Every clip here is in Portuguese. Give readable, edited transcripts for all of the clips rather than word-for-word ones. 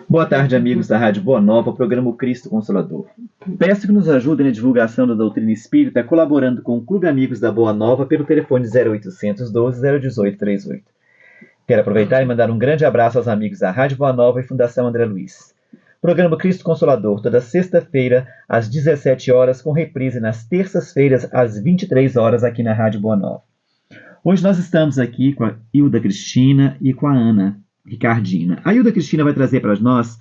Boa tarde, amigos da Rádio Boa Nova, programa Cristo Consolador. Peço que nos ajudem na divulgação da doutrina espírita, colaborando com o Clube Amigos da Boa Nova pelo telefone 0800 12 018 38. Quero aproveitar e mandar um grande abraço aos amigos da Rádio Boa Nova e Fundação André Luiz. Programa Cristo Consolador, toda sexta-feira, às 17 horas, com reprise nas terças-feiras, às 23 horas, aqui na Rádio Boa Nova. Hoje nós estamos aqui com a Hilda Cristina e com a Ana Ricardina. A Hilda Cristina vai trazer para nós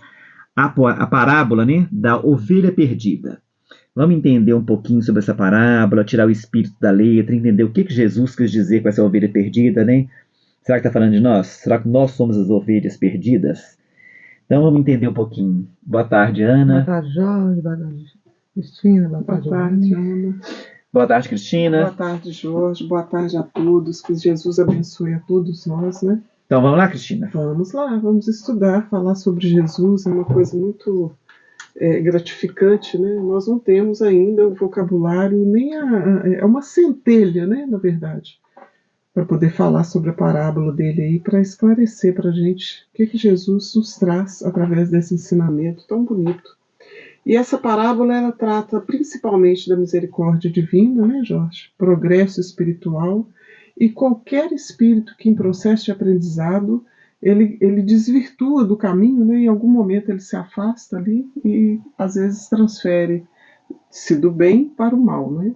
a parábola, né, da ovelha perdida. Vamos entender um pouquinho sobre essa parábola, tirar o espírito da letra, entender o que Jesus quis dizer com essa ovelha perdida, né? Será que está falando de nós? Será que nós somos as ovelhas perdidas? Então vamos entender um pouquinho. Boa tarde, Ana. Boa tarde, Jorge. Boa tarde, Cristina. Boa tarde, Ana. Boa tarde, Cristina. Boa tarde, Jorge. Boa tarde a todos. Que Jesus abençoe a todos nós, né? Então vamos lá, Cristina? Vamos lá, vamos estudar, falar sobre Jesus. É uma coisa muito gratificante, né? Nós não temos ainda o vocabulário, nem é uma centelha, né, na verdade, para poder falar sobre a parábola dele aí, para esclarecer para a gente o que Jesus nos traz através desse ensinamento tão bonito. E essa parábola, ela trata principalmente da misericórdia divina, né, Jorge? Progresso espiritual, e qualquer espírito que em processo de aprendizado, ele desvirtua do caminho, né? Em algum momento ele se afasta ali e às vezes transfere-se do bem para o mal, né?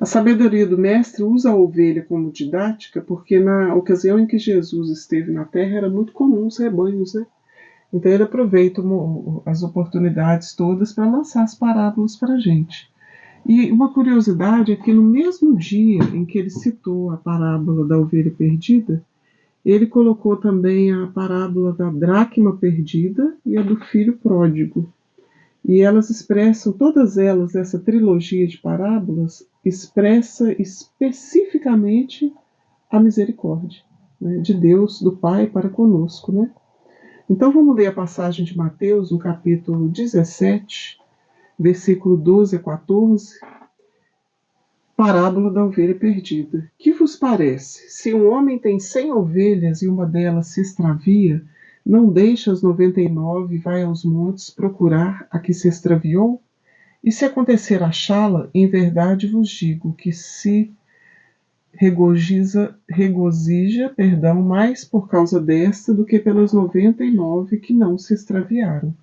A sabedoria do mestre usa a ovelha como didática, porque na ocasião em que Jesus esteve na terra era muito comum os rebanhos, né? Então ele aproveita as oportunidades todas para lançar as parábolas para a gente. E uma curiosidade é que no mesmo dia em que ele citou a parábola da ovelha perdida, ele colocou também a parábola da dracma perdida e a do filho pródigo. E elas expressam, todas elas, essa trilogia de parábolas, expressa especificamente a misericórdia, né, de Deus, do Pai para conosco, né? Então vamos ler a passagem de Mateus, no capítulo 17, versículo 12 a 14, parábola da ovelha perdida. Que vos parece? Se um homem tem 100 ovelhas e uma delas se extravia, não deixa as 99 e vai aos montes procurar a que se extraviou? E se acontecer achá-la, em verdade vos digo que se regozija mais por causa desta do que pelas 99 que não se extraviaram.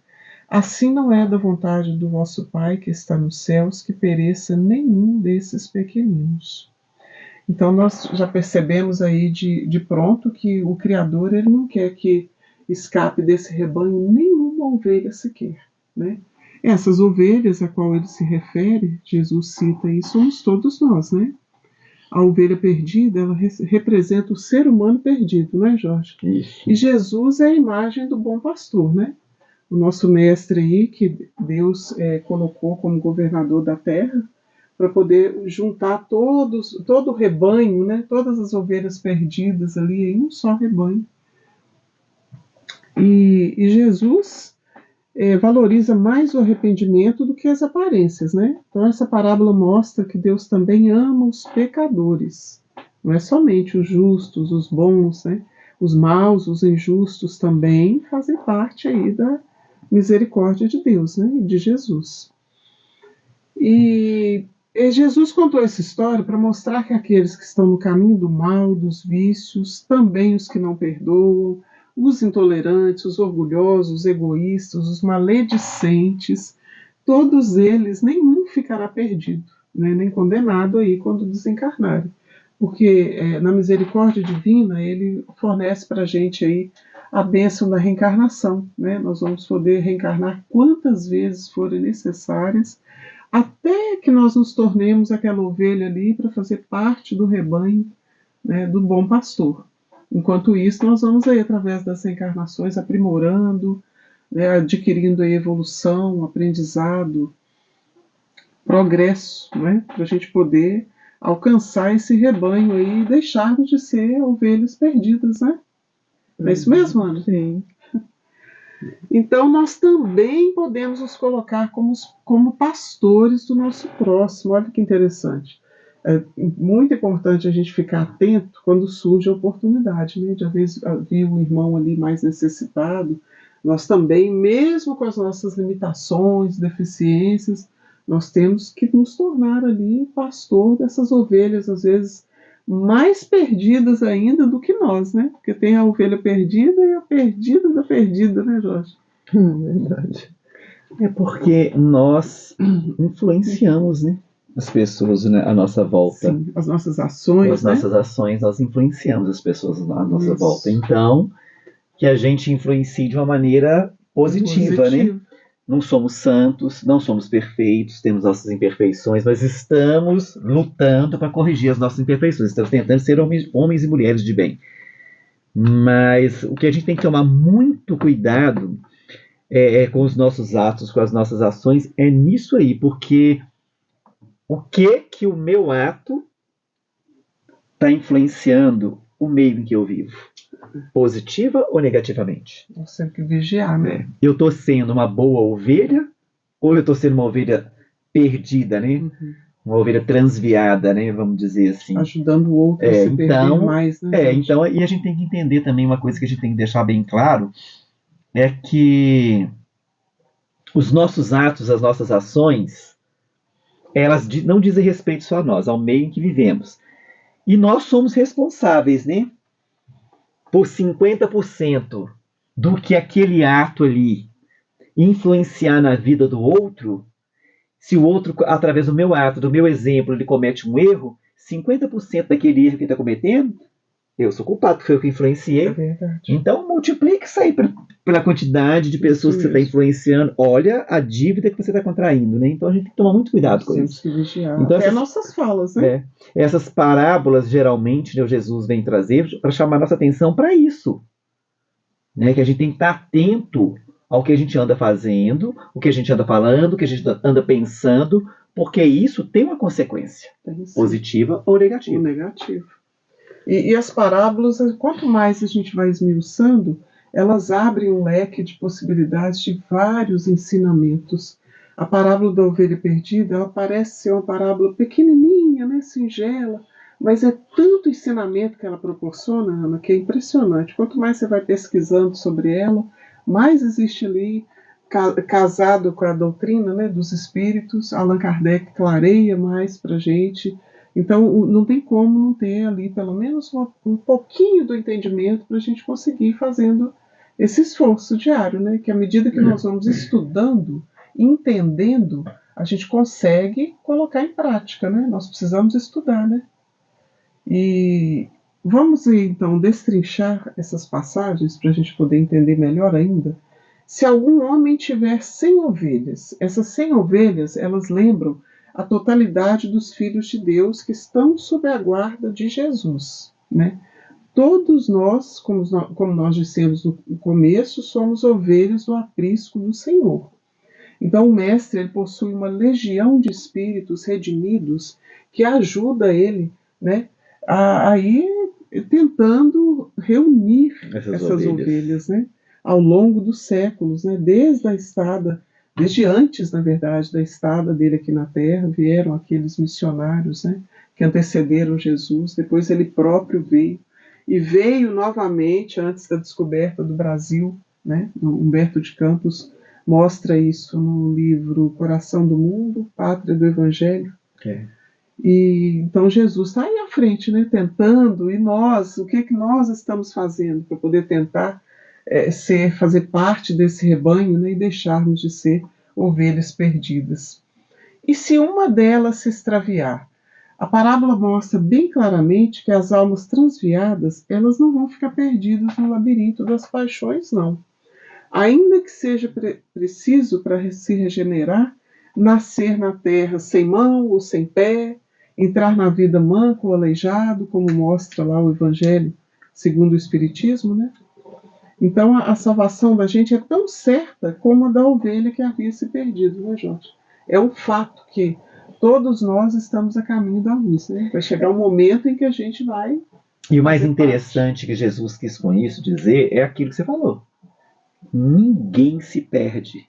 Assim não é da vontade do vosso Pai que está nos céus que pereça nenhum desses pequeninos. Então nós já percebemos aí de pronto que o Criador ele não quer que escape desse rebanho nenhuma ovelha sequer, né? Essas ovelhas a qual ele se refere, Jesus cita aí, somos todos nós, né? A ovelha perdida, ela representa o ser humano perdido, não é, Jorge? Isso. E Jesus é a imagem do bom pastor, né? O nosso mestre aí, que Deus colocou como governador da terra, para poder juntar todo o rebanho, né? Todas as ovelhas perdidas ali em um só rebanho. E Jesus valoriza mais o arrependimento do que as aparências, né? Então essa parábola mostra que Deus também ama os pecadores, não é somente os justos, os bons, né? Os maus, os injustos também fazem parte aí da misericórdia de Deus, né? E de Jesus. E Jesus contou essa história para mostrar que aqueles que estão no caminho do mal, dos vícios, também os que não perdoam, os intolerantes, os orgulhosos, os egoístas, os maledicentes, todos eles, nenhum ficará perdido, né, nem condenado aí quando desencarnarem. Porque na misericórdia divina, ele fornece para a gente aí a bênção da reencarnação, né? Nós vamos poder reencarnar quantas vezes forem necessárias, até que nós nos tornemos aquela ovelha ali para fazer parte do rebanho, né, do bom pastor. Enquanto isso, nós vamos aí, através das encarnações, aprimorando, né, adquirindo a evolução, aprendizado, progresso, né, para a gente poder alcançar esse rebanho aí e deixarmos de ser ovelhas perdidas, né? É isso mesmo, Ana? Sim. Então, nós também podemos nos colocar como pastores do nosso próximo. Olha que interessante. É muito importante a gente ficar atento quando surge a oportunidade, né? De às vezes havia um irmão ali mais necessitado. Nós também, mesmo com as nossas limitações, deficiências, nós temos que nos tornar ali pastor dessas ovelhas, às vezes mais perdidas ainda do que nós, né? Porque tem a ovelha perdida e a perdida da perdida, né, Jorge? Verdade. É porque nós influenciamos, né, as pessoas, né, à nossa volta. Sim, as nossas Com ações, as nossas ações, nós influenciamos as pessoas à nossa Isso. volta. Então, que a gente influencie de uma maneira positiva, né? Não somos santos, não somos perfeitos, temos nossas imperfeições, mas estamos lutando para corrigir as nossas imperfeições. Estamos tentando ser homens e mulheres de bem. Mas o que a gente tem que tomar muito cuidado com os nossos atos, com as nossas ações, é nisso aí, porque o que o meu ato está influenciando o meio em que eu vivo? Positiva ou negativamente? Nós temos que vigiar, né? Eu estou sendo uma boa ovelha ou eu estou sendo uma ovelha perdida, né? Uma ovelha transviada, né? Vamos dizer assim. Ajudando o outro a se perder mais, né? Então, e a gente tem que entender também uma coisa que a gente tem que deixar bem claro, é que os nossos atos, as nossas ações, elas não dizem respeito só a nós, ao meio em que vivemos. E nós somos responsáveis, né? Por 50% do que aquele ato ali influenciar na vida do outro. Se o outro, através do meu ato, do meu exemplo, ele comete um erro, 50% daquele erro que ele está cometendo, eu sou culpado, foi eu que influenciei. É verdade. Então, multiplique isso aí pela quantidade de pessoas que você está influenciando. Olha a dívida que você está contraindo, né? Então, a gente tem que tomar muito cuidado com isso. Temos que vigiar. Então, até nossas falas, né? Essas parábolas, geralmente, né, Jesus vem trazer para chamar nossa atenção para isso. Né? Que a gente tem que estar atento ao que a gente anda fazendo, o que a gente anda falando, o que a gente anda pensando, porque isso tem uma consequência, positiva ou negativa. E as parábolas, quanto mais a gente vai esmiuçando, elas abrem um leque de possibilidades de vários ensinamentos. A parábola da ovelha perdida, ela parece ser uma parábola pequenininha, né, singela, mas é tanto ensinamento que ela proporciona, Ana, que é impressionante. Quanto mais você vai pesquisando sobre ela, mais existe ali, casado com a doutrina, né, dos espíritos. Allan Kardec clareia mais para a gente. Então, não tem como não ter ali, pelo menos, um pouquinho do entendimento para a gente conseguir fazendo esse esforço diário, né? Que à medida que nós vamos estudando, entendendo, a gente consegue colocar em prática, né? Nós precisamos estudar, né? E vamos, então, destrinchar essas passagens para a gente poder entender melhor ainda. Se algum homem tiver 100 ovelhas, essas 100 ovelhas, elas lembram a totalidade dos filhos de Deus que estão sob a guarda de Jesus, né? Todos nós, como nós dissemos no começo, somos ovelhas do aprisco do Senhor. Então o mestre, ele possui uma legião de espíritos redimidos que ajuda ele, né, a ir tentando reunir essas ovelhas, né, ao longo dos séculos, né, desde antes, na verdade, da estada dele aqui na Terra, vieram aqueles missionários, né, que antecederam Jesus, depois ele próprio veio, e veio novamente antes da descoberta do Brasil, né, Humberto de Campos mostra isso no livro Coração do Mundo, Pátria do Evangelho. E então Jesus está aí à frente, né, tentando, e nós, o que nós estamos fazendo para poder tentar fazer parte desse rebanho, né, e deixarmos de ser ovelhas perdidas. E se uma delas se extraviar? A parábola mostra bem claramente que as almas transviadas, elas não vão ficar perdidas no labirinto das paixões, não. Ainda que seja preciso para se regenerar, nascer na terra sem mão ou sem pé, entrar na vida manco ou aleijado, como mostra lá o Evangelho segundo o Espiritismo, né? Então a salvação da gente é tão certa como a da ovelha que havia se perdido, né, Jorge? É um fato que todos nós estamos a caminho da luz, né? Vai chegar um momento em que a gente vai... E o mais interessante que Jesus quis com isso dizer é aquilo que você falou. Ninguém se perde.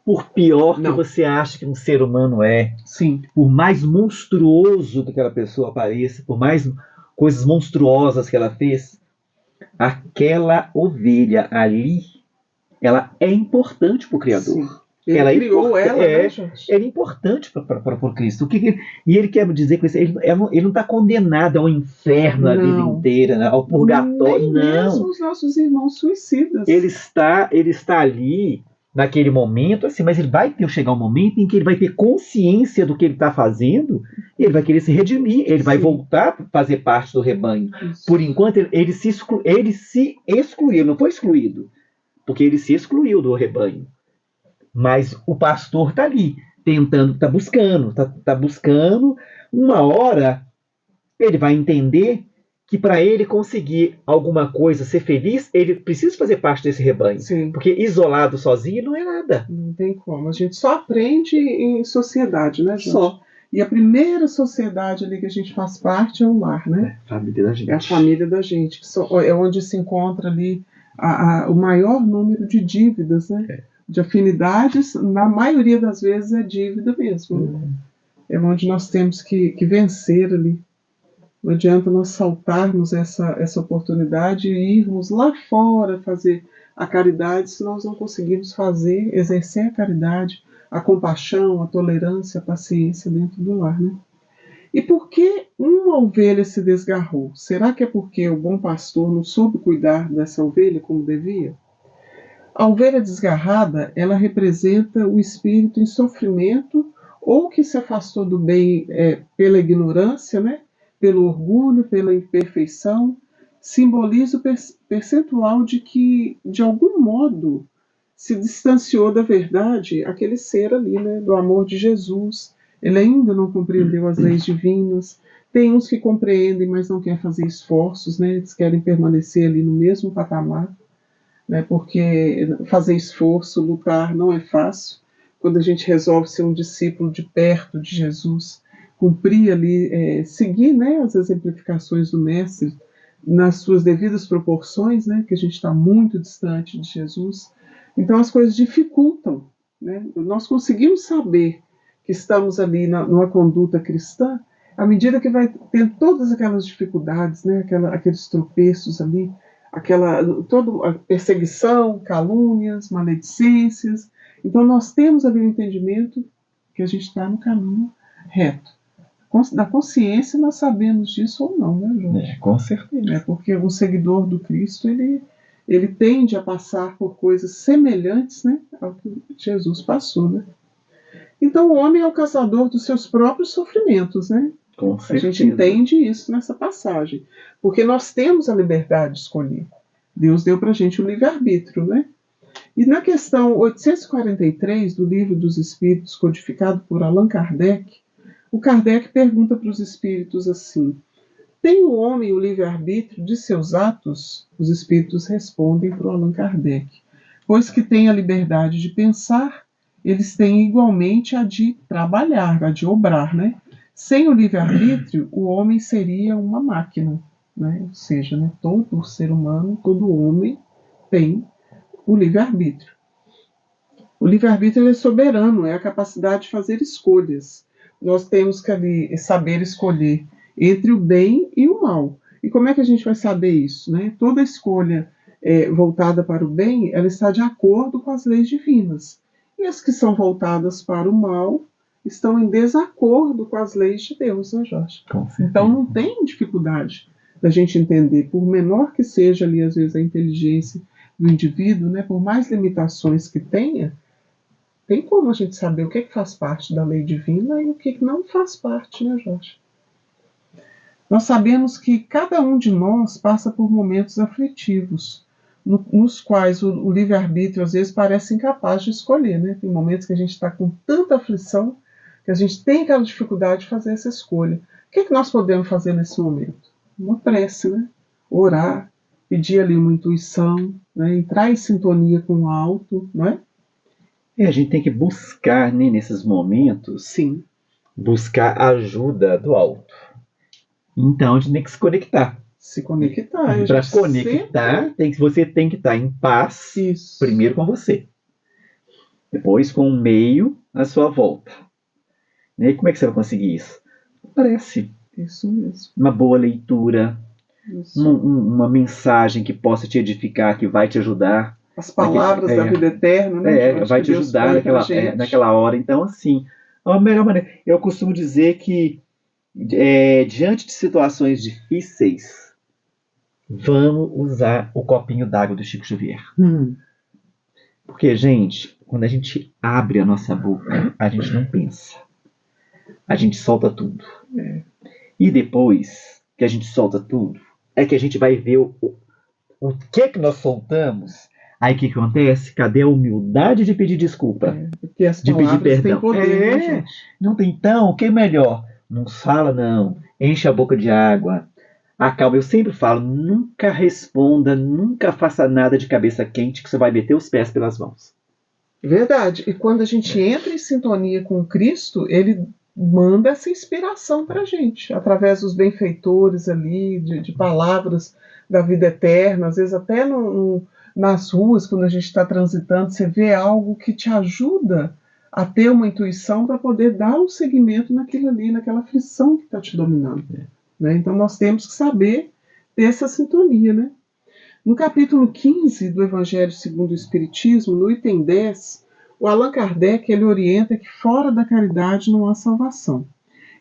por pior que Não. você acha que um ser humano é, Sim. por mais monstruoso que aquela pessoa pareça, por mais coisas monstruosas que ela fez, aquela ovelha ali, ela é importante para o Criador. Sim. Ele Ela é criou ela, né, Jorge? Ela é importante para Cristo. E ele quer dizer com isso? Ele não está condenado ao inferno a vida Não. inteira, né, ao purgatório. Nem mesmo Não. os nossos irmãos suicidas. Ele está ali naquele momento, assim, mas ele vai chegar um momento em que ele vai ter consciência do que ele está fazendo e ele vai querer se redimir, ele vai Sim. voltar a fazer parte do rebanho. Isso. Por enquanto, ele se excluiu, não foi excluído, porque ele se excluiu do rebanho. Mas o pastor está ali, tentando, está buscando. Uma hora ele vai entender que para ele conseguir alguma coisa, ser feliz, ele precisa fazer parte desse rebanho. Sim. Porque isolado sozinho não é nada. Não tem como. A gente só aprende em sociedade, né, Jorge? Só. E a primeira sociedade ali que a gente faz parte é o lar, né? Família da gente. É a família da gente. É onde se encontra ali o maior número de dívidas, né? De afinidades, na maioria das vezes é dívida mesmo. Né? É onde nós temos que vencer ali. Não adianta nós saltarmos essa oportunidade e irmos lá fora fazer a caridade se nós não conseguirmos exercer a caridade, a compaixão, a tolerância, a paciência dentro do lar. Né? E por que uma ovelha se desgarrou? Será que é porque o bom pastor não soube cuidar dessa ovelha como devia? A ovelha desgarrada, ela representa o espírito em sofrimento ou que se afastou do bem pela ignorância, né? Pelo orgulho, pela imperfeição, simboliza o percentual de que, de algum modo, se distanciou da verdade aquele ser ali, né? Do amor de Jesus. Ele ainda não compreendeu as leis divinas. Tem uns que compreendem, mas não querem fazer esforços, né? Eles querem permanecer ali no mesmo patamar. Né, porque fazer esforço, lutar não é fácil. Quando a gente resolve ser um discípulo de perto de Jesus, cumprir ali, seguir, né, as exemplificações do Mestre nas suas devidas proporções, né, que a gente está muito distante de Jesus, então as coisas dificultam. Né? Nós conseguimos saber que estamos ali numa conduta cristã à medida que vai tendo todas aquelas dificuldades, né, aqueles tropeços ali, toda a perseguição, calúnias, maledicências. Então nós temos ali o entendimento que a gente está no caminho reto. Da consciência nós sabemos disso ou não, né, Jorge? Com certeza. Porque um seguidor do Cristo, ele tende a passar por coisas semelhantes, né, ao que Jesus passou, né? Então o homem é o caçador dos seus próprios sofrimentos, né? Com A gente entende isso nessa passagem, porque nós temos a liberdade de escolher. Deus deu para a gente o livre-arbítrio, né? E na questão 843 do Livro dos Espíritos, codificado por Allan Kardec, o Kardec pergunta para os espíritos assim: tem o homem o livre-arbítrio de seus atos? Os espíritos respondem para o Allan Kardec: pois que tem a liberdade de pensar, eles têm igualmente a de trabalhar, a de obrar, né? Sem o livre-arbítrio, o homem seria uma máquina, né? Ou seja, né, todo ser humano, todo homem tem o livre-arbítrio. O livre-arbítrio é soberano, é a capacidade de fazer escolhas. Nós temos que ali saber escolher entre o bem e o mal. E como é que a gente vai saber isso? Né? Toda escolha voltada para o bem, ela está de acordo com as leis divinas. E as que são voltadas para o mal estão em desacordo com as leis de Deus, né, Jorge? Então não tem dificuldade da gente entender, por menor que seja ali às vezes a inteligência do indivíduo, né, por mais limitações que tenha, tem como a gente saber o que faz parte da lei divina e o que não faz parte, né, Jorge? Nós sabemos que cada um de nós passa por momentos aflitivos, nos quais o livre-arbítrio às vezes parece incapaz de escolher, né? Tem momentos que a gente está com tanta aflição que a gente tem aquela dificuldade de fazer essa escolha. O que nós podemos fazer nesse momento? Uma prece, né? Orar, pedir ali uma intuição, né? Entrar em sintonia com o alto, não é? A gente tem que buscar, né, nesses momentos, sim, buscar a ajuda do alto. Então a gente tem que se conectar. Se conectar. Para conectar, você tem que estar em paz, isso, primeiro com você. Depois, com um meio à sua volta. E como é que você vai conseguir isso? Parece Isso mesmo. uma boa leitura, Isso. uma mensagem que possa te edificar, que vai te ajudar. As palavras da vida eterna, né? Jorge, Vai que te Deus ajudar põe pra gente. naquela hora. Então, assim, a melhor maneira. Eu costumo dizer que, diante de situações difíceis, vamos usar o copinho d'água do Chico Xavier. Porque, gente, quando a gente abre a nossa boca, a gente não pensa. A gente solta tudo. E depois que a gente solta tudo, é que a gente vai ver o que nós soltamos. Aí o que acontece? Cadê a humildade de pedir desculpa? Porque as De pedir palavras têm perdão. poder, né, gente? Não tem então, o que é melhor? Não fala não, enche a boca de água, acalma. Eu sempre falo, nunca responda, nunca faça nada de cabeça quente que você vai meter os pés pelas mãos. Verdade. E quando a gente entra em sintonia com Cristo, ele manda essa inspiração para a gente, através dos benfeitores ali, de palavras da vida eterna, às vezes até nas ruas, quando a gente está transitando, você vê algo que te ajuda a ter uma intuição para poder dar um seguimento naquilo ali, naquela aflição que está te dominando. Né? Então nós temos que saber ter essa sintonia, né? No capítulo 15 do Evangelho segundo o Espiritismo, no item 10, o Allan Kardec ele orienta que fora da caridade não há salvação.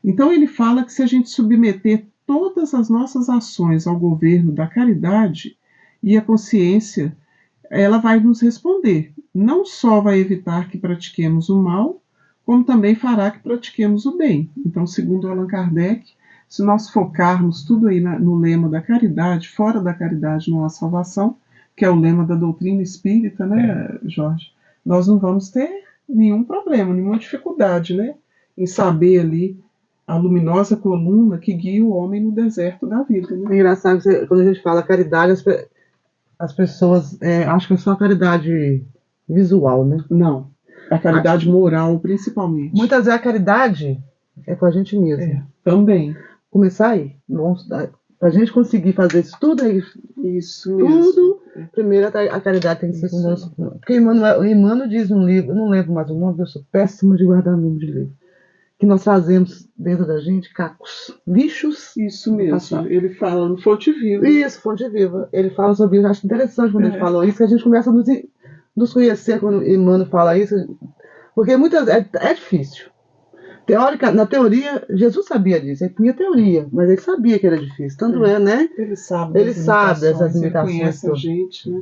Então ele fala que se a gente submeter todas as nossas ações ao governo da caridade e a consciência, ela vai nos responder. Não só vai evitar que pratiquemos o mal, como também fará que pratiquemos o bem. Então, segundo Allan Kardec, se nós focarmos tudo aí no lema da caridade, fora da caridade não há salvação, que é o lema da doutrina espírita, né, Jorge? Nós não vamos ter nenhum problema, nenhuma dificuldade, né, em saber ali a luminosa coluna que guia o homem no deserto da vida. Né? É engraçado que quando a gente fala caridade, as pessoas acham que é só caridade visual, né? Não. A caridade moral, principalmente. Muitas vezes a caridade é com a gente mesmo. Também. Começar aí. Para a gente conseguir fazer isso tudo aí, isso mesmo. Tudo, primeiro a caridade tem que ser conosco. Porque o Emmanuel diz no livro, eu não lembro mais o nome, eu sou péssimo de guardar nome de livro, que nós trazemos dentro da gente cacos, lixos. Isso mesmo. Ele fala no Fonte Viva. Isso, Fonte Viva. Ele fala sobre isso, eu acho interessante quando ele falou isso, que a gente começa a nos conhecer quando o Emmanuel fala isso, porque muitas vezes é difícil. Na teoria, Jesus sabia disso, ele tinha teoria, mas ele sabia que era difícil. Tanto né? Ele sabe essas limitações. Ele conhece a gente, né?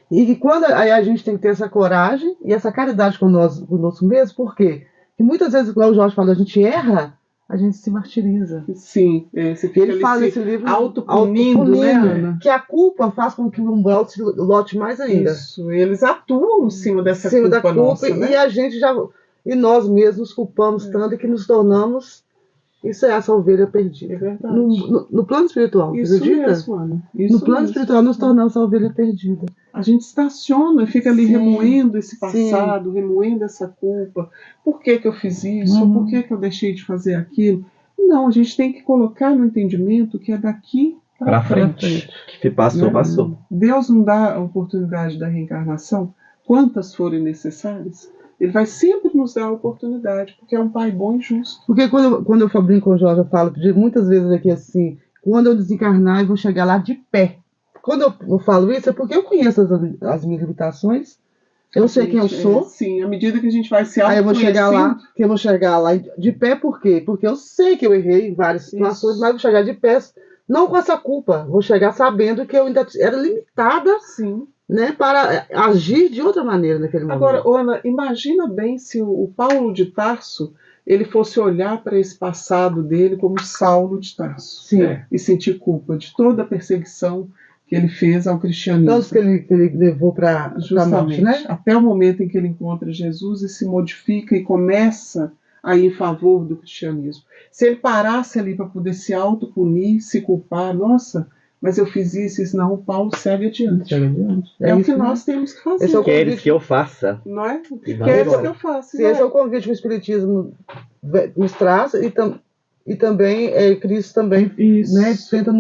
E que quando aí a gente tem que ter essa coragem e essa caridade conosco mesmo, por quê? Porque muitas vezes, como o Jorge falou, a gente erra, a gente se martiriza. Sim, você fica ele fala nesse livro autopunindo, né, Ana? Que a culpa faz com que o umbral se lote mais ainda. Isso, eles atuam em cima dessa culpa nossa, né? E a gente e nós mesmos culpamos tanto que nos tornamos. Isso é essa ovelha perdida. É verdade. No plano espiritual, isso acredita? Mesmo, Ana. Isso no plano espiritual nos tornamos a ovelha perdida. A gente estaciona, fica ali remoendo esse passado, remoendo essa culpa. Por que eu fiz isso? Ou por que eu deixei de fazer aquilo? Não, a gente tem que colocar no entendimento que é daqui para frente. Que passou, passou. Deus não dá a oportunidade da reencarnação, quantas forem necessárias. Ele vai sempre nos dar a oportunidade, porque é um pai bom e justo. Porque quando eu brinco com o Jorge, eu falo muitas vezes aqui assim, quando eu desencarnar, eu vou chegar lá de pé. Quando eu falo isso, é porque eu conheço as minhas limitações, eu sei quem eu sou. Sim, à medida que a gente vai se aí eu vou chegar lá de pé, por quê? Porque eu sei que eu errei em várias situações, mas eu vou chegar de pé, não com essa culpa, vou chegar sabendo que eu ainda era limitada. Sim. Né, para agir de outra maneira naquele momento. Agora, Ana, imagina bem se o Paulo de Tarso ele fosse olhar para esse passado dele como Saulo de Tarso. Sim. E sentir culpa de toda a perseguição que ele fez ao cristianismo. Tantos que ele levou para a morte, né? Até o momento em que ele encontra Jesus e se modifica e começa a ir em favor do cristianismo. Se ele parasse ali para poder se autopunir, se culpar, nossa... Mas eu fiz isso, não, o Paulo segue adiante. É o que nós temos que fazer. Queres que eu faça? Não é? Queres que eu faça. Esse é o convite que o Espiritismo nos traz e também Cristo também né, tenta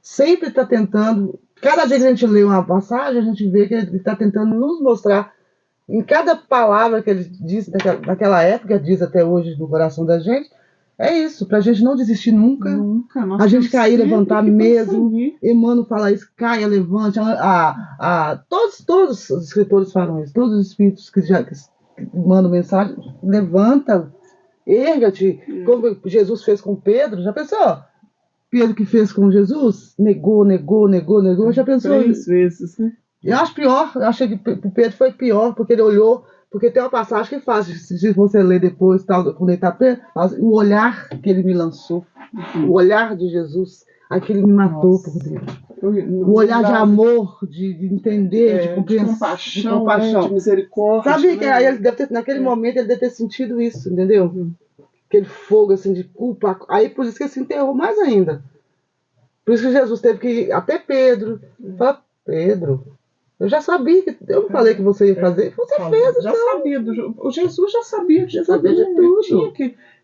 sempre está tentando. Cada dia que a gente lê uma passagem, a gente vê que ele está tentando nos mostrar Em cada palavra que ele disse naquela época, diz até hoje no coração da gente, é isso, pra gente não desistir nunca. Nunca. Nós A gente temos cair, sempre levantar que mesmo. prosseguir. Emmanuel fala isso, caia, levante. Todos os escritores falam isso, todos os espíritos que mandam mensagem, levanta, erga-te, como Jesus fez com Pedro. Já pensou? Pedro que fez com Jesus? Negou. Já pensou? 3 vezes, né? Eu acho pior, eu achei que o Pedro foi pior, porque ele olhou, porque tem uma passagem que faz, se você ler depois, tal, quando ele está preso, o olhar que ele me lançou, o olhar de Jesus, aquilo me matou por dentro. O olhar de amor, de entender, de compreensão, de compaixão, de misericórdia. Sabe que aí ele deve ter, naquele momento ele deve ter sentido isso, entendeu? Aquele fogo assim de culpa. Aí por isso que ele se enterrou mais ainda. Por isso que Jesus teve que ir até Pedro. Falar, Pedro, eu já sabia que eu não falei que você ia fazer, você fez. Já sabia, o Jesus já sabia de tudo.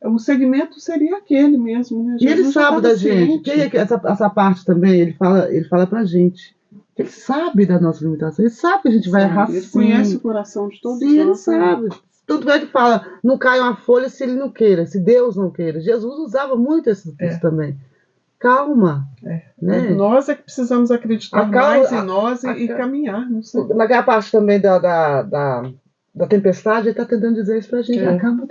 O segmento seria aquele mesmo, né? E ele sabe da gente. Essa parte também, ele fala pra gente. Ele sabe da nossa limitação, ele sabe que a gente vai errar. Ele conhece o coração de todos nós. Sim, ele sabe. Tanto é que fala, não cai uma folha se ele não queira, se Deus não queira. Jesus usava muito isso também. Calma. Né? Nós é que precisamos acreditar mais em nós e caminhar. Não sei. Naquela parte também da tempestade, ele está tentando dizer isso pra gente. Calma.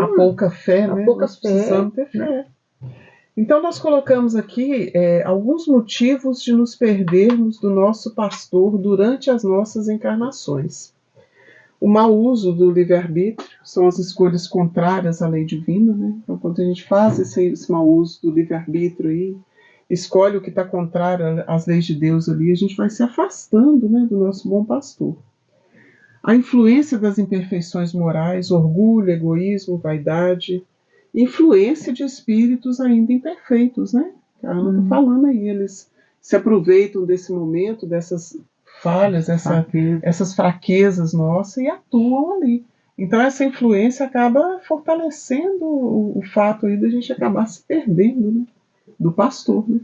A pouca fé, né? Nós precisamos ter fé. Então nós colocamos aqui alguns motivos de nos perdermos do nosso pastor durante as nossas encarnações. O mau uso do livre-arbítrio são as escolhas contrárias à lei divina, né? Então, quando a gente faz esse mau uso do livre-arbítrio aí, escolhe o que está contrário às leis de Deus ali, a gente vai se afastando, né, do nosso bom pastor. A influência das imperfeições morais, orgulho, egoísmo, vaidade, influência de espíritos ainda imperfeitos, né? A Ana está falando aí, eles se aproveitam desse momento, dessas falhas, essas fraquezas nossas e atuam ali. Então essa influência acaba fortalecendo o fato aí da gente acabar se perdendo, né, do pastor, né?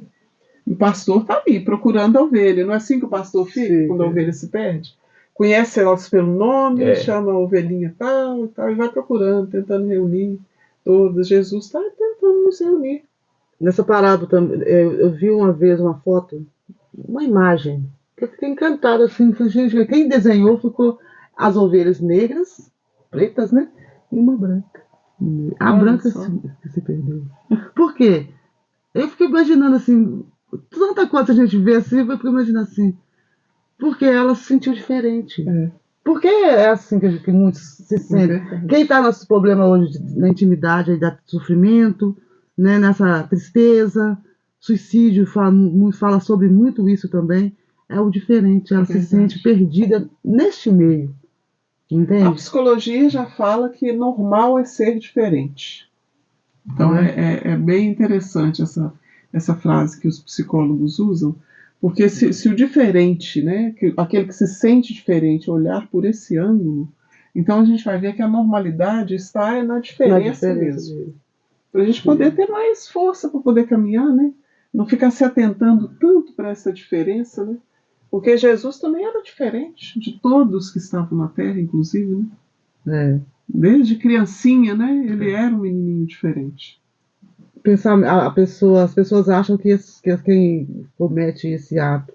O pastor está ali procurando a ovelha, não é assim que o pastor fica quando a ovelha se perde? Conhece elas pelo nome, chama a ovelhinha tal e tal, e vai procurando, tentando reunir todas. Jesus está tentando nos reunir. Nessa parábola também, eu vi uma vez uma foto, uma imagem, que eu fiquei encantada assim, gente, quem desenhou ficou as ovelhas negras, pretas, né? E uma branca. A branca se perdeu. Por quê? Eu fiquei imaginando assim, tanta coisa a gente vê assim, eu fiquei imaginando assim, porque ela se sentiu diferente. Porque é assim que muitos se sentem. Quem está nosso problema hoje na intimidade, aí, da sofrimento, né, nessa tristeza, suicídio, fala sobre muito isso também. É o diferente, ela se sente perdida neste meio. Entende? A psicologia já fala que normal é ser diferente. Então é bem interessante essa frase que os psicólogos usam, porque se o diferente, né, aquele que se sente diferente, olhar por esse ângulo, então a gente vai ver que a normalidade está na diferença mesmo. Para a gente poder ter mais força para poder caminhar, né? Não ficar se atentando tanto para essa diferença, né? Porque Jesus também era diferente de todos que estavam na Terra, inclusive, né? Desde criancinha, né? Ele era um menininho diferente. As pessoas acham que quem comete esse ato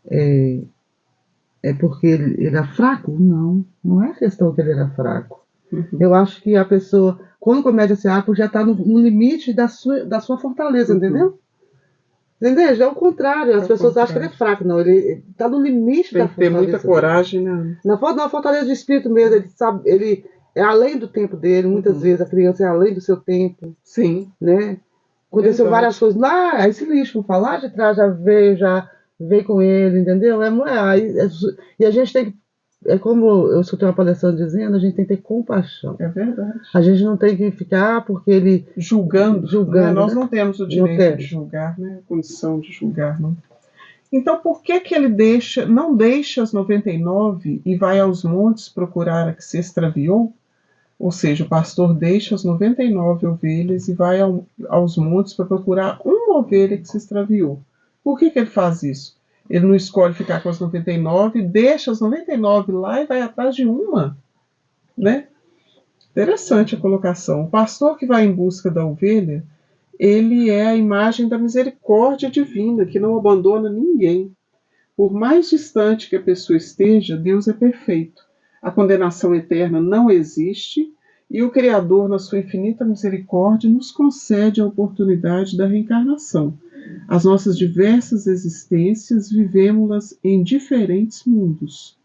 é porque ele era fraco? Não é questão que ele era fraco. Eu acho que a pessoa, quando comete esse ato, já está no limite da sua fortaleza, entendeu? Entendeu? Já é o contrário, as pessoas acham que ele é fraco. Não, ele está no limite da fortaleza. Tem que ter muita coragem, né? Na fortaleza de espírito mesmo, ele sabe, ele é além do tempo dele, muitas vezes a criança é além do seu tempo. Sim. Né? Aconteceu várias coisas lá, esse lixo, vou falar de trás, já veio com ele, entendeu? E a gente tem que, como eu escutei uma palestra dizendo, a gente tem que ter compaixão. É verdade. A gente não tem que ficar porque ele... Julgando. Né? Nós né? não temos o direito de julgar, né? A condição de julgar, não. Então, por que ele não deixa as 99 e vai aos montes procurar a que se extraviou? Ou seja, o pastor deixa as 99 ovelhas e vai aos montes para procurar uma ovelha que se extraviou. Por que ele faz isso? Ele não escolhe ficar com as 99, deixa as 99 lá e vai atrás de uma, né? Interessante a colocação. O pastor que vai em busca da ovelha, ele é a imagem da misericórdia divina, que não abandona ninguém. Por mais distante que a pessoa esteja, Deus é perfeito. A condenação eterna não existe e o Criador, na sua infinita misericórdia, nos concede a oportunidade da reencarnação. As nossas diversas existências vivemos-las em diferentes mundos.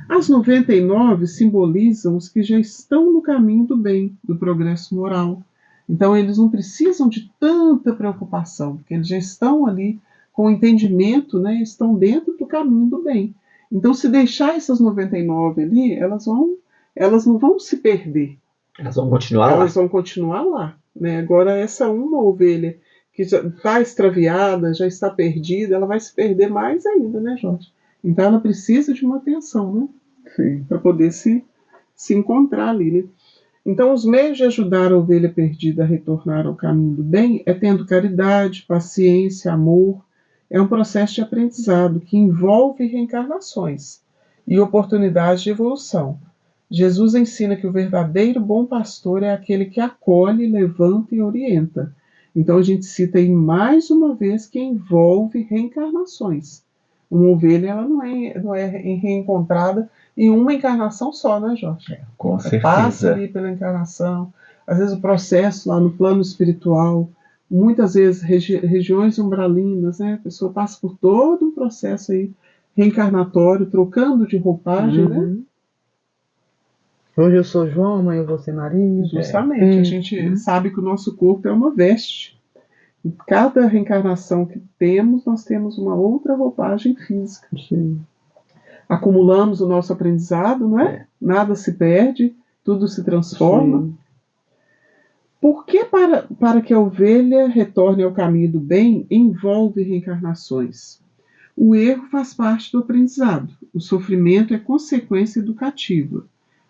As 99 simbolizam os que já estão no caminho do bem, do progresso moral. Então, eles não precisam de tanta preocupação, porque eles já estão ali com o entendimento, né, estão dentro do caminho do bem. Então, se deixar essas 99 ali, elas não vão se perder. Elas vão continuar Elas lá. vão continuar lá. Né? Agora, essa uma ovelha que já está extraviada, já está perdida, ela vai se perder mais ainda, né, Jorge? Então, ela precisa de uma atenção, né? Para poder se encontrar ali, né? Então, os meios de ajudar a ovelha perdida a retornar ao caminho do bem é tendo caridade, paciência, amor. É um processo de aprendizado que envolve reencarnações e oportunidades de evolução. Jesus ensina que o verdadeiro bom pastor é aquele que acolhe, levanta e orienta. Então, a gente cita aí mais uma vez que envolve reencarnações. Uma ovelha ela não é reencontrada em uma encarnação só, né, Jorge? Com Ela certeza. passa ali pela encarnação. Às vezes o processo lá no plano espiritual, muitas vezes regiões umbralinas, né? A pessoa passa por todo um processo aí reencarnatório, trocando de roupagem, né? Hoje eu sou João, amanhã eu vou ser Maria. Justamente. A gente sabe que o nosso corpo é uma veste. Em cada reencarnação que temos, nós temos uma outra roupagem física. Sim. Acumulamos o nosso aprendizado, não é? Nada se perde, tudo se transforma. Sim. Por que para que a ovelha retorne ao caminho do bem envolve reencarnações? O erro faz parte do aprendizado. O sofrimento é consequência educativa.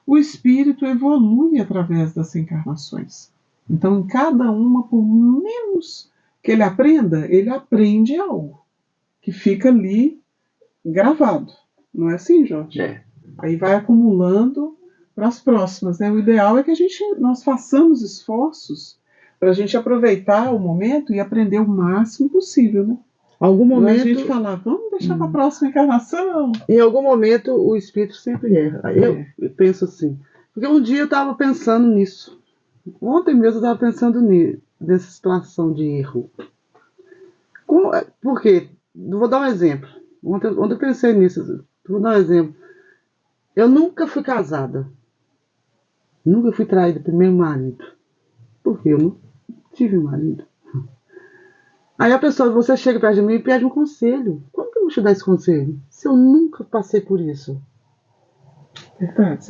O espírito evolui através das reencarnações. Então, em cada uma, por menos que ele aprende algo que fica ali gravado. Não é assim, Jorge? Aí vai acumulando para as próximas. Né? O ideal é que nós façamos esforços para a gente aproveitar o momento e aprender o máximo possível. Né? Algum Não é momento, a gente falar, vamos deixar para a próxima encarnação. em algum momento, o espírito sempre erra. Eu penso assim. Porque um dia eu estava pensando nisso. Ontem mesmo eu estava pensando nessa situação de erro. Por quê? Vou dar um exemplo. Ontem eu pensei nisso. Vou dar um exemplo. Eu nunca fui casada. Nunca fui traída pelo meu marido. Porque eu não tive marido. Aí você chega perto de mim e pede um conselho. Como que eu vou te dar esse conselho? Se eu nunca passei por isso. Verdade.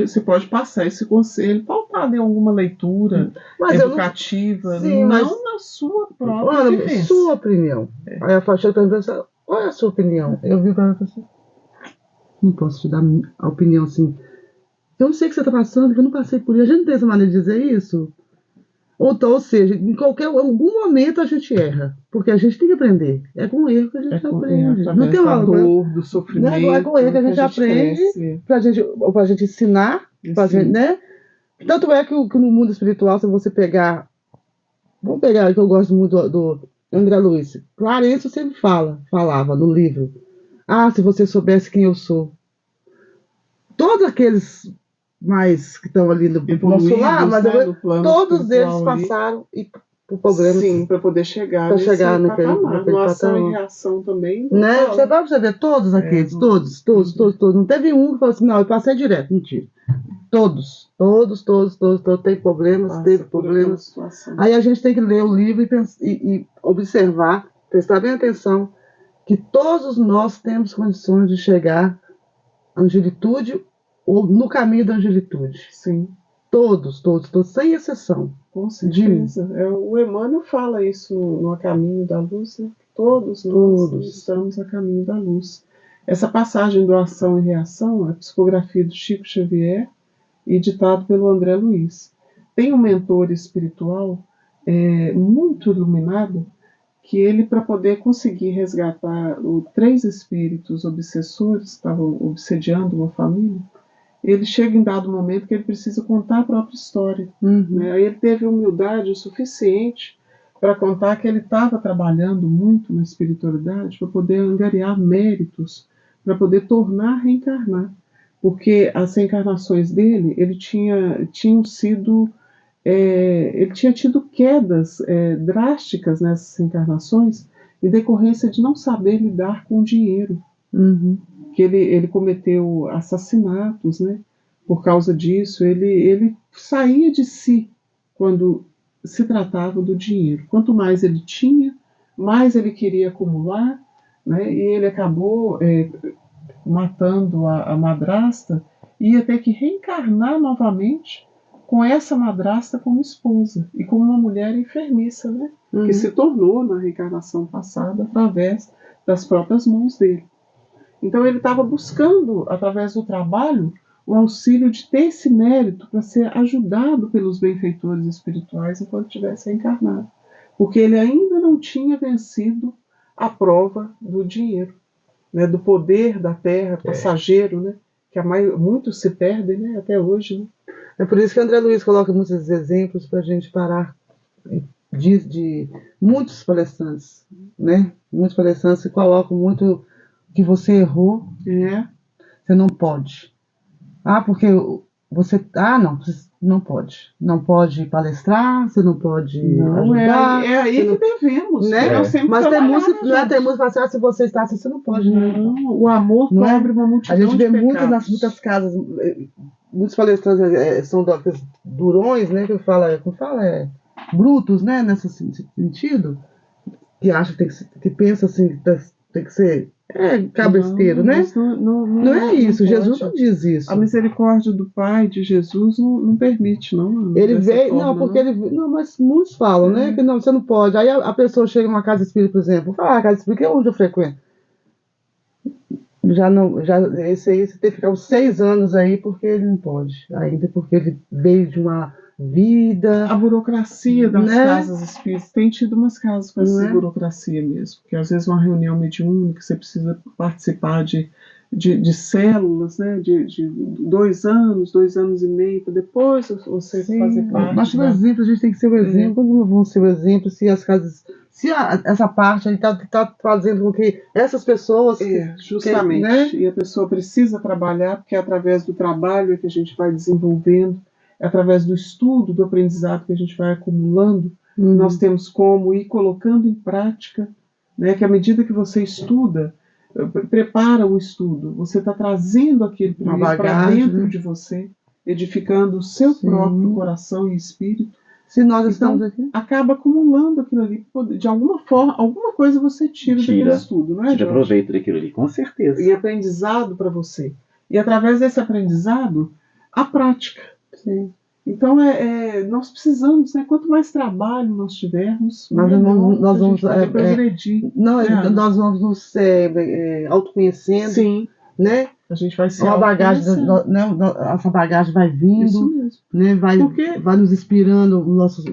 Você pode passar esse conselho pautado em alguma leitura educativa, não na sua própria vivência. Sua opinião. Aí a Faixa pergunta, qual é a sua opinião? Eu vi para ela assim, não posso te dar a opinião assim. Eu não sei o que você está passando, que eu não passei por isso. A gente não tem essa maneira de dizer isso? Ou seja, em algum momento a gente erra. Porque a gente tem que aprender. É com o erro que a gente aprende. Não tem uma dor, do sofrimento. É com o erro que a gente aprende pra gente ensinar. Pra gente, né? Tanto é que no mundo espiritual, se você pegar. Vamos pegar, que eu gosto muito do André Luiz. Clarence sempre falava no livro. Ah, se você soubesse quem eu sou. Todos aqueles mais que estão ali no nosso lado, mas todos eles passaram por problemas. Sim, para poder chegar naquele ação e reação também. Né? Você ver todos aqueles, todos. Não teve um que falou assim, não, eu passei direto. Mentira. Todos têm problemas, teve problemas. Aí a gente tem que ler o livro e observar, prestar bem atenção, que todos nós temos condições de chegar à angelitude ou no caminho da angelitude. Sim. Todos, sem exceção. Com certeza. O Emmanuel fala isso no Caminho da Luz, né? Todos nós estamos a caminho da luz. Essa passagem do Ação e Reação é a psicografia do Chico Xavier e ditado pelo André Luiz. Tem um mentor espiritual muito iluminado que ele, para poder conseguir resgatar os 3 espíritos obsessores que estavam obsediando uma família, ele chega em dado momento que ele precisa contar a própria história. Né? Aí ele teve humildade o suficiente para contar que ele estava trabalhando muito na espiritualidade para poder angariar méritos, para poder tornar a reencarnar. Porque as reencarnações dele, ele tinha tido quedas drásticas nessas reencarnações em decorrência de não saber lidar com o dinheiro. Que ele cometeu assassinatos, né? Por causa disso, ele saía de si quando se tratava do dinheiro. Quanto mais ele tinha, mais ele queria acumular, né? E ele acabou matando a madrasta e ia ter que reencarnar novamente com essa madrasta como esposa e como uma mulher enfermiça, né? Que se tornou na reencarnação passada através das próprias mãos dele. Então ele estava buscando, através do trabalho, o auxílio de ter esse mérito para ser ajudado pelos benfeitores espirituais enquanto estivesse encarnado. Porque ele ainda não tinha vencido a prova do dinheiro, né, do poder da terra passageiro, né, que muitos se perdem, né, até hoje. Né? É por isso que André Luiz coloca muitos exemplos para a gente parar de muitos palestrantes, né? Muitos palestrantes que colocam muito que você errou, você não pode. Porque você... não pode. Não pode palestrar, você não pode ajudar. É aí que devemos. Né? Mas tem música que fala assim, se você está assim, você não pode. Não, o amor cobre uma multidão de pecados. A gente vê muitas casas, muitos palestrantes são durões, né? Como fala, brutos, né? Nesse sentido, que acha que pensa assim, que tem que ser cabesteiro, né? Não é isso, Jesus não diz isso. A misericórdia do Pai, de Jesus, não permite, não. Ele veio, mas muitos falam, né? Que não, você não pode. Aí a pessoa chega numa casa espírita, por exemplo, fala, a casa espírita é onde eu frequento. Esse aí você tem que ficar uns 6 anos aí, porque ele não pode. Ainda porque ele veio de uma vida. A burocracia das casas espíritas tem tido umas casas com essa burocracia mesmo, porque às vezes uma reunião mediúnica você precisa participar de células, né, de 2 anos, 2 anos e meio, para depois você fazer parte. Mas o exemplo, a gente tem que ser o exemplo. Como vão ser o exemplo se as casas, essa parte aí está fazendo com que essas pessoas... justamente, né? E a pessoa precisa trabalhar, porque é através do trabalho que a gente vai desenvolvendo, é através do estudo, do aprendizado que a gente vai acumulando, nós temos como ir colocando em prática, né, que à medida que você estuda, prepara o estudo, você está trazendo aquilo para dentro de você, edificando o seu próprio coração e espírito. Se nós estamos aqui, acaba acumulando aquilo ali, de alguma forma, alguma coisa você tira daquele estudo, não é? Tira proveito daquilo ali, com certeza. E aprendizado para você. E através desse aprendizado, a prática. Sim. Então, nós precisamos, né? Quanto mais trabalho nós tivermos, nós vamos progredir. Nós vamos nos autoconhecendo. Sim. Né? A gente vai se essa bagagem vai vindo. Isso mesmo. Né? Vai nos inspirando, nossos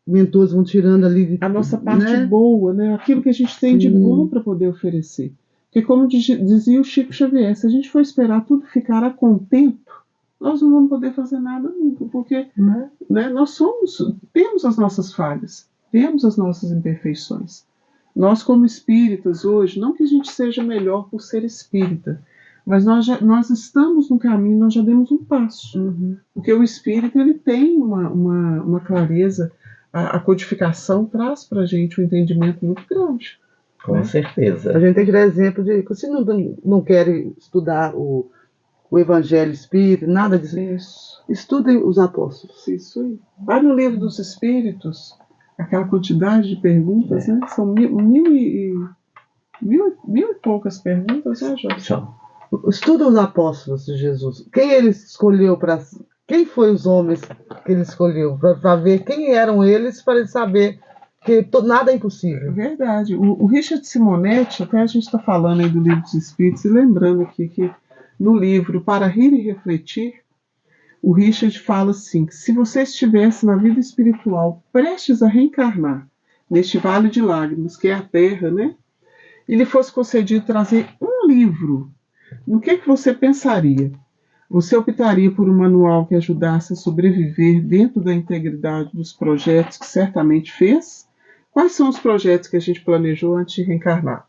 mentores vão tirando ali. A nossa parte boa, né? Aquilo que a gente tem de bom para poder oferecer. Porque, como dizia o Chico Xavier, se a gente for esperar tudo ficar a contento, nós não vamos poder fazer nada nunca, porque né, nós temos as nossas falhas, temos as nossas imperfeições. Nós, como espíritas hoje, não que a gente seja melhor por ser espírita, mas nós estamos no caminho, nós já demos um passo. Porque o espírito ele tem uma clareza, a codificação traz para a gente um entendimento muito grande. Com certeza. A gente tem que dar exemplo de que se não querem estudar o Evangelho Espírita, nada disso. Isso. Estudem os apóstolos. Isso aí. Vai no Livro dos Espíritos, aquela quantidade de perguntas, né? São mil e poucas perguntas, né, Jorge? Estudem os apóstolos de Jesus. Quem ele escolheu para... Quem foi os homens que ele escolheu? Para ver quem eram eles, para ele saber que nada é impossível. É verdade. O Richard Simonetti, até a gente está falando aí do Livro dos Espíritos, e lembrando aqui que no livro Para Rir e Refletir, o Richard fala assim, que se você estivesse na vida espiritual prestes a reencarnar, neste vale de lágrimas, que é a terra, né? E lhe fosse concedido trazer um livro, no que você pensaria? Você optaria por um manual que ajudasse a sobreviver dentro da integridade dos projetos que certamente fez? Quais são os projetos que a gente planejou antes de reencarnar?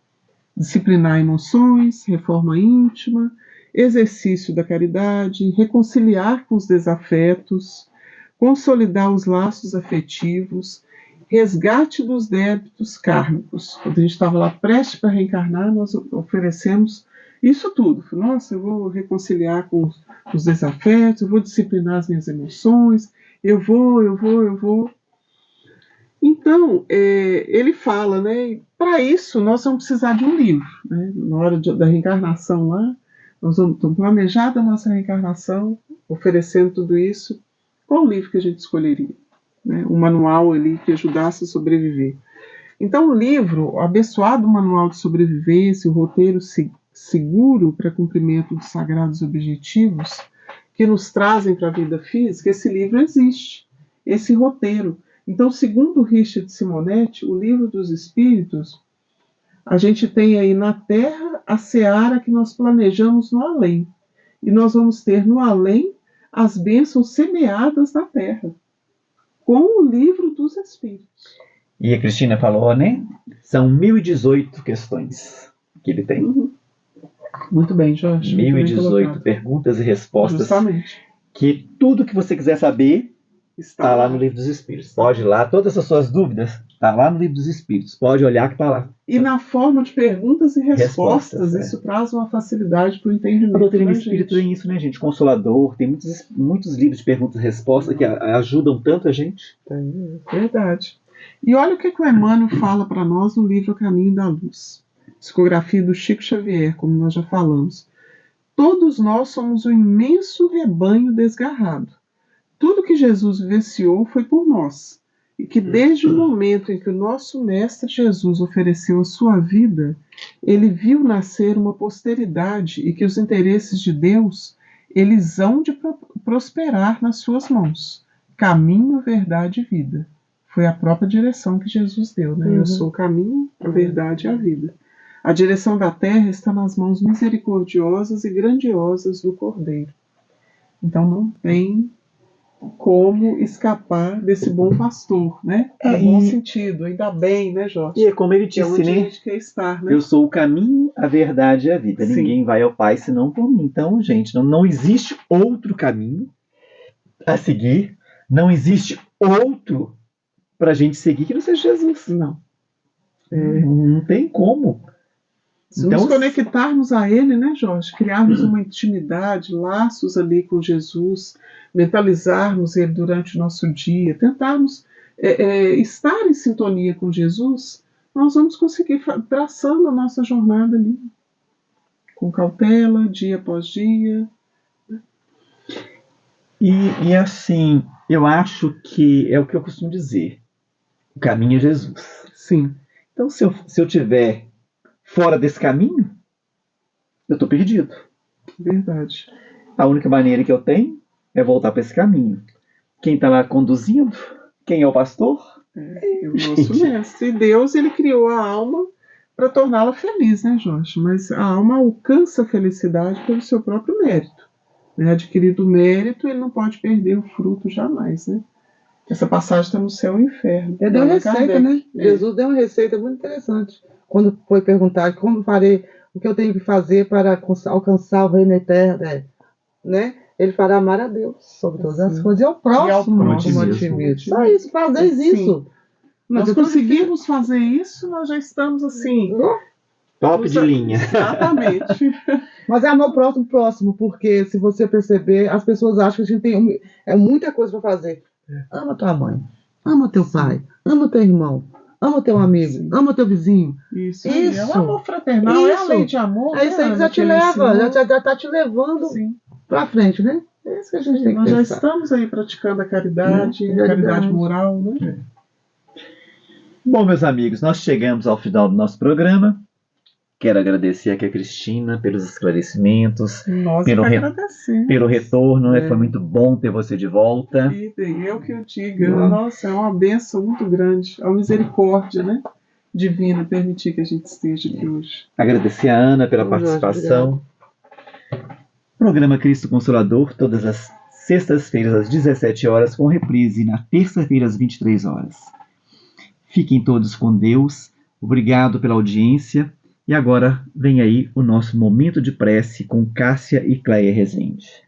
Disciplinar emoções, reforma íntima, exercício da caridade, reconciliar com os desafetos, consolidar os laços afetivos, resgate dos débitos kármicos. Quando a gente estava lá prestes para reencarnar, nós oferecemos isso tudo. Nossa, eu vou reconciliar com os desafetos, eu vou disciplinar as minhas emoções, eu vou. Então, ele fala, né? Para isso, nós vamos precisar de um livro. Né? Na hora da reencarnação lá, nós vamos planejar a nossa reencarnação, oferecendo tudo isso. Qual o livro que a gente escolheria? Né? Um manual ali que ajudasse a sobreviver. Então, o livro, o abençoado manual de sobrevivência, o roteiro seguro para cumprimento dos sagrados objetivos que nos trazem para a vida física, esse livro existe, esse roteiro. Então, segundo Richard Simonetti, o Livro dos Espíritos, a gente tem aí na Terra a seara que nós planejamos no além. E nós vamos ter no além as bênçãos semeadas na Terra, com o Livro dos Espíritos. E a Cristina falou, né? São 1018 questões que ele tem. Uhum. Muito bem, Jorge. 1018 perguntas e respostas. Justamente. Que tudo que você quiser saber está lá no Livro dos Espíritos. Pode ir lá, todas as suas dúvidas está lá no Livro dos Espíritos. Pode olhar que está lá. E na forma de perguntas e respostas isso traz uma facilidade para o entendimento. A doutrina espírita tem isso, né, gente? Consolador, tem muitos livros de perguntas e respostas que ajudam tanto a gente. É verdade. E olha o que o Emmanuel fala para nós no livro O Caminho da Luz. Psicografia do Chico Xavier, como nós já falamos. Todos nós somos um imenso rebanho desgarrado. Tudo que Jesus vivenciou foi por nós. E que desde o momento em que o nosso Mestre Jesus ofereceu a sua vida, ele viu nascer uma posteridade e que os interesses de Deus, eles hão de prosperar nas suas mãos. Caminho, verdade e vida. Foi a própria direção que Jesus deu, né? Eu sou o caminho, a verdade e a vida. A direção da terra está nas mãos misericordiosas e grandiosas do Cordeiro. Então não tem como escapar desse bom pastor, né? No bom sentido, ainda bem, né, Jorge? E é como ele disse, onde né? A gente quer estar, né? Eu sou o caminho, a verdade e a vida. Sim. Ninguém vai ao Pai senão por mim. Então, gente, não existe outro caminho a seguir. Não existe outro para a gente seguir que não seja Jesus. Não. Não tem como. Se nos conectarmos a Ele, né, Jorge? Criarmos uma intimidade, laços ali com Jesus, mentalizarmos Ele durante o nosso dia, tentarmos estar em sintonia com Jesus, nós vamos conseguir traçando a nossa jornada ali, com cautela, dia após dia. E assim, eu acho que é o que eu costumo dizer. O caminho é Jesus. Sim. Então, se eu tiver fora desse caminho, eu estou perdido. Verdade. A única maneira que eu tenho é voltar para esse caminho. Quem está lá conduzindo? Quem é o pastor? O nosso mestre. E Deus, ele criou a alma para torná-la feliz, né, Jorge? Mas a alma alcança a felicidade pelo seu próprio mérito. Né? Adquirido o mérito, ele não pode perder o fruto jamais, né? Essa passagem está no céu e no inferno. Ele deu uma receita, né? Jesus deu uma receita muito interessante. Quando foi perguntar como farei, o que eu tenho que fazer para alcançar o reino eterno, né? Ele fará amar a Deus sobre todas as coisas e ao próximo como a ti mesmo. Só isso, fazeis isso. Nós conseguimos fazer isso, nós já estamos assim. Top de linha. Exatamente. Mas é amor próximo, porque se você perceber, as pessoas acham que a gente tem muita coisa para fazer. Ama tua mãe, ama teu pai, ama teu irmão, ama teu amigo, ama teu vizinho. Isso. É o amor fraternal, é a lei de amor. É isso aí que já te leva, já tá te levando pra frente, né? É isso que a gente tem que Nós pensar. já estamos aí praticando a caridade, a caridade moral, né? Bom, meus amigos, nós chegamos ao final do nosso programa. Quero agradecer aqui a Cristina pelos esclarecimentos, Nós pelo, que agradecemos. pelo retorno, né? Foi muito bom ter você de volta. E eu que eu diga, nossa, é uma bênção muito grande, é uma misericórdia, né? Divina permitir que a gente esteja aqui hoje. Agradecer a Ana pela Jorge, participação. Programa Cristo Consolador, todas as sextas-feiras às 17 horas, com reprise na terça-feira às 23 horas. Fiquem todos com Deus. Obrigado pela audiência. E agora vem aí o nosso momento de prece com Cássia e Cléia Rezende.